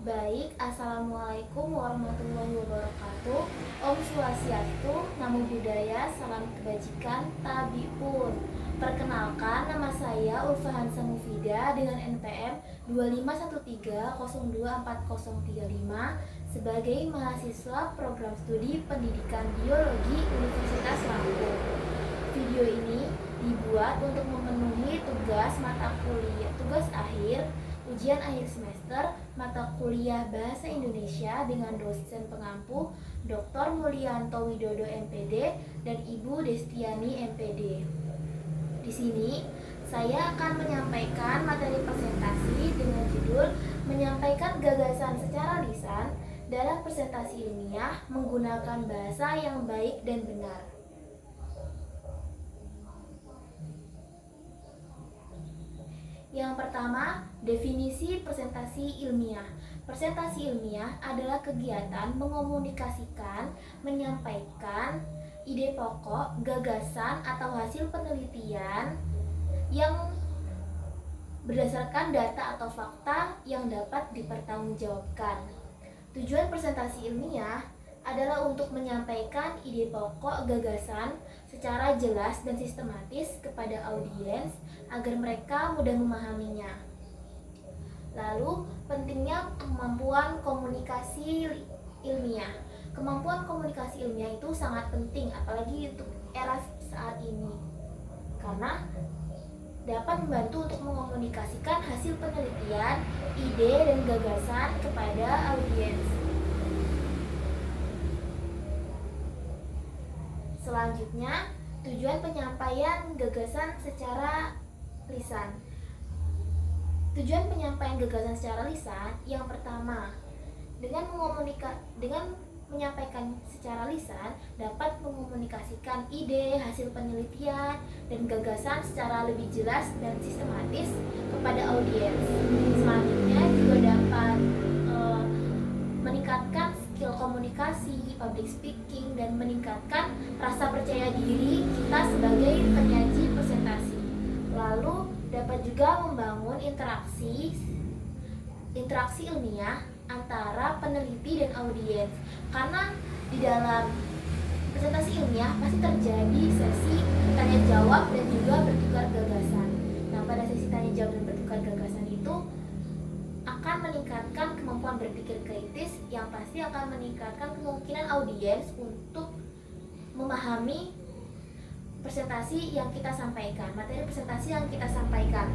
Baik, Assalamualaikum warahmatullahi wabarakatuh. Om Swastiastu, Namo Buddhaya, Salam Kebajikan, Tabipun. Perkenalkan, nama saya Ulfa Hansa Mufida dengan NPM 2513024035 sebagai mahasiswa program studi Pendidikan Biologi Universitas Lampung. Video ini dibuat untuk memenuhi tugas mata kuliah, tugas akhir ujian akhir semester mata kuliah Bahasa Indonesia dengan dosen pengampu Dr. Mulyanto Widodo MPD dan Ibu Destiani MPD. Di sini saya akan menyampaikan materi presentasi dengan judul menyampaikan gagasan secara lisan dalam presentasi ilmiah menggunakan bahasa yang baik dan benar. Yang pertama, definisi presentasi ilmiah. Presentasi ilmiah adalah kegiatan mengomunikasikan, menyampaikan ide pokok, gagasan, atau hasil penelitian yang berdasarkan data atau fakta yang dapat dipertanggungjawabkan. Tujuan presentasi ilmiah adalah untuk menyampaikan ide pokok gagasan secara jelas dan sistematis kepada audiens agar mereka mudah memahaminya. Lalu, pentingnya kemampuan komunikasi ilmiah. Kemampuan komunikasi ilmiah itu sangat penting, apalagi untuk era saat ini, karena dapat membantu untuk mengomunikasikan hasil penelitian, ide, dan gagasan kepada audiens. Selanjutnya, tujuan penyampaian gagasan secara lisan. Tujuan penyampaian gagasan secara lisan yang pertama, dengan menyampaikan secara lisan dapat mengomunikasikan ide, hasil penelitian, dan gagasan secara lebih jelas dan sistematis kepada audiens. Selanjutnya juga dapat meningkatkan skill komunikasi, public speaking, dan meningkatkan rasa percaya diri kita sebagai penyaji presentasi. Lalu dapat juga membangun interaksi ilmiah antara peneliti dan audiens, karena di dalam presentasi ilmiah pasti terjadi sesi tanya jawab dan juga bertukar gagasan. Nah, pada sesi tanya jawab dan bertukar gagasan itu akan meningkatkan kemampuan berpikir kritis yang pasti akan meningkatkan kemungkinan audiens untuk memahami presentasi yang kita sampaikan, materi presentasi yang kita sampaikan.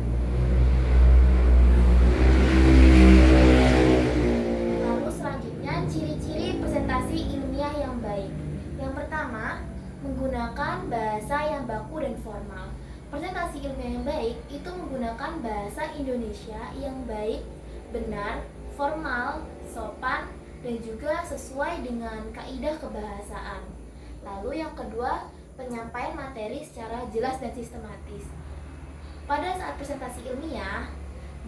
Lalu selanjutnya, ciri-ciri presentasi ilmiah yang baik. Yang pertama, menggunakan bahasa yang baku dan formal. Presentasi ilmiah yang baik itu menggunakan bahasa Indonesia yang baik, benar, formal, sopan, dan juga sesuai dengan kaidah kebahasaan. Lalu yang kedua, penyampaian materi secara jelas dan sistematis. Pada saat presentasi ilmiah,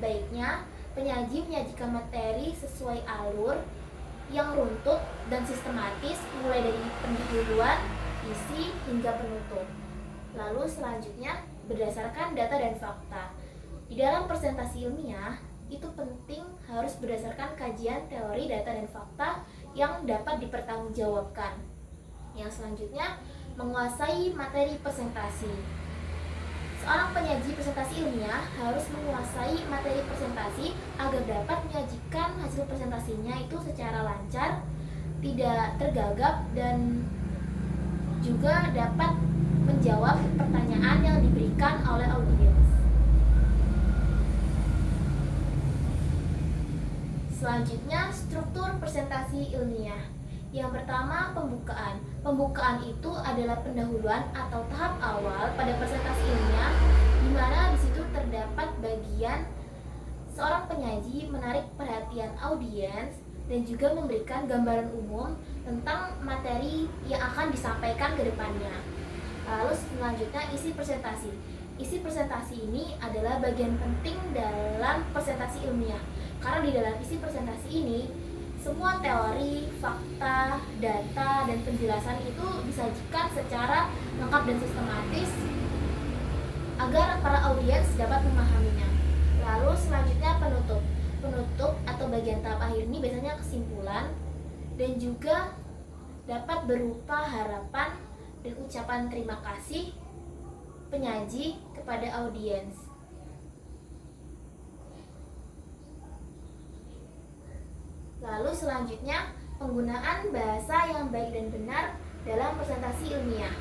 baiknya penyaji menyajikan materi sesuai alur yang runtut dan sistematis, mulai dari pendahuluan, isi, hingga penutup. Lalu selanjutnya, berdasarkan data dan fakta. Di dalam presentasi ilmiah, itu penting harus berdasarkan kajian teori, data, dan fakta yang dapat dipertanggungjawabkan. Yang selanjutnya, menguasai materi presentasi. Seorang penyaji presentasi ilmiah harus menguasai materi presentasi agar dapat menyajikan hasil presentasinya itu secara lancar, tidak tergagap, dan juga dapat menjawab pertanyaan yang diberikan oleh audiens. Selanjutnya, struktur presentasi ilmiah. Yang pertama, pembukaan. Pembukaan itu adalah pendahuluan atau tahap awal pada presentasi ilmiah, di mana di situ terdapat bagian seorang penyaji menarik perhatian audiens dan juga memberikan gambaran umum tentang materi yang akan disampaikan ke depannya. Lalu selanjutnya, isi presentasi. Isi presentasi ini adalah bagian penting dalam presentasi ilmiah, karena di dalam isi presentasi ini semua teori, fakta, data, dan penjelasan itu disajikan secara lengkap dan sistematis agar para audiens dapat memahaminya. Lalu selanjutnya penutup. penutup atau bagian tahap akhir ini biasanya kesimpulan dan juga dapat berupa harapan dan ucapan terima kasih penyaji kepada audiens. Lalu selanjutnya, penggunaan bahasa yang baik dan benar dalam presentasi ilmiah.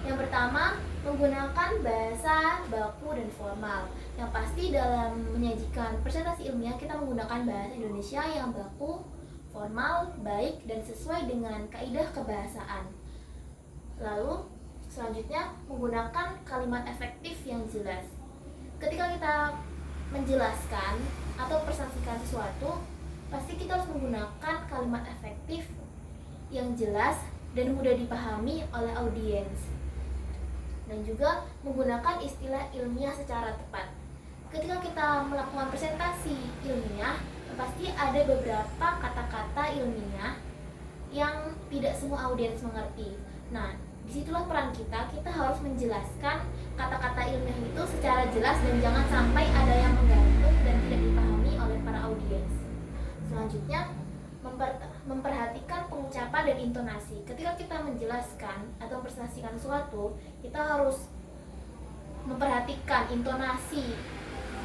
Yang pertama, menggunakan bahasa baku dan formal. Yang pasti dalam menyajikan presentasi ilmiah kita menggunakan bahasa Indonesia yang baku, formal, baik, dan sesuai dengan kaidah kebahasaan. Lalu selanjutnya, menggunakan kalimat efektif yang jelas. Ketika kita menjelaskan atau presentasikan sesuatu, pasti kita harus menggunakan kalimat efektif yang jelas dan mudah dipahami oleh audiens. Dan juga menggunakan istilah ilmiah secara tepat. Ketika kita melakukan presentasi ilmiah, pasti ada beberapa kata-kata ilmiah yang tidak semua audiens mengerti. Nah, disitulah peran kita harus menjelaskan kata-kata ilmiah itu secara jelas dan jangan sampai ada yang menggantung dan tidak dipahami oleh para audiens. Selanjutnya, memperhatikan pengucapan dan intonasi. Ketika kita menjelaskan atau mempresentasikan sesuatu, kita harus memperhatikan intonasi,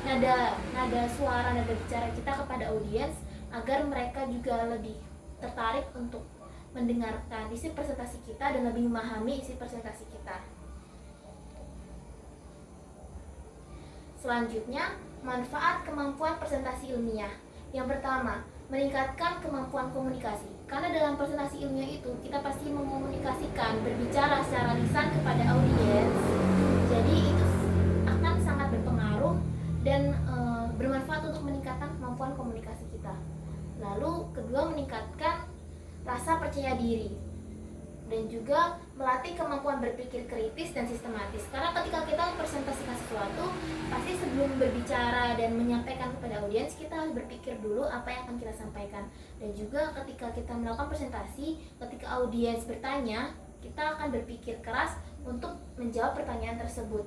nada suara, nada bicara kita kepada audiens agar mereka juga lebih tertarik untuk mendengarkan isi presentasi kita dan lebih memahami isi presentasi kita. Selanjutnya, manfaat kemampuan presentasi ilmiah. Yang pertama, meningkatkan kemampuan komunikasi. Karena dalam presentasi ilmiah itu kita pasti mengkomunikasikan, berbicara secara lisan kepada audiens. Jadi itu akan sangat berpengaruh dan bermanfaat untuk meningkatkan kemampuan komunikasi kita. Lalu kedua, meningkatkan rasa percaya diri dan juga melatih kemampuan berpikir kritis dan sistematis. Karena ketika kita mempresentasikan sesuatu, pasti sebelum berbicara dan menyampaikan kepada audiens, kita harus berpikir dulu apa yang akan kita sampaikan. Dan juga ketika kita melakukan presentasi, ketika audiens bertanya, kita akan berpikir keras untuk menjawab pertanyaan tersebut.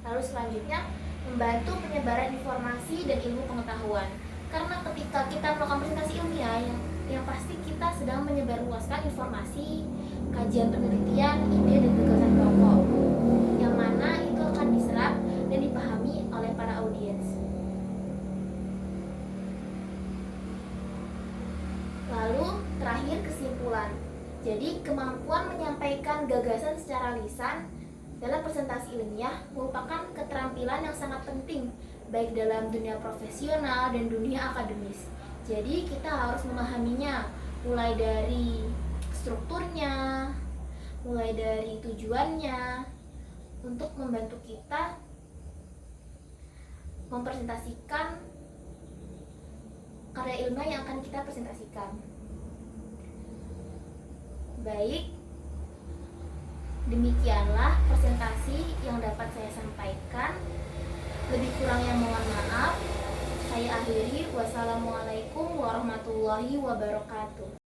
Lalu selanjutnya, membantu penyebaran informasi dan ilmu pengetahuan. Karena ketika kita melakukan presentasi ilmiah, yang pasti kita sedang menyebarluaskan informasi, kajian penelitian, ide dan gagasan pokok, yang mana itu akan diserap dan dipahami oleh para audiens. Lalu terakhir, kesimpulan. Jadi kemampuan menyampaikan gagasan secara lisan dalam presentasi ilmiah merupakan keterampilan yang sangat penting baik dalam dunia profesional dan dunia akademis. Jadi kita harus memahaminya, mulai dari strukturnya, mulai dari tujuannya, untuk membantu kita mempresentasikan karya ilmiah yang akan kita presentasikan. Baik, demikianlah presentasi yang dapat saya sampaikan. Lebih kurangnya mohon maaf. Saya akhiri. Wassalamualaikum warahmatullahi wabarakatuh.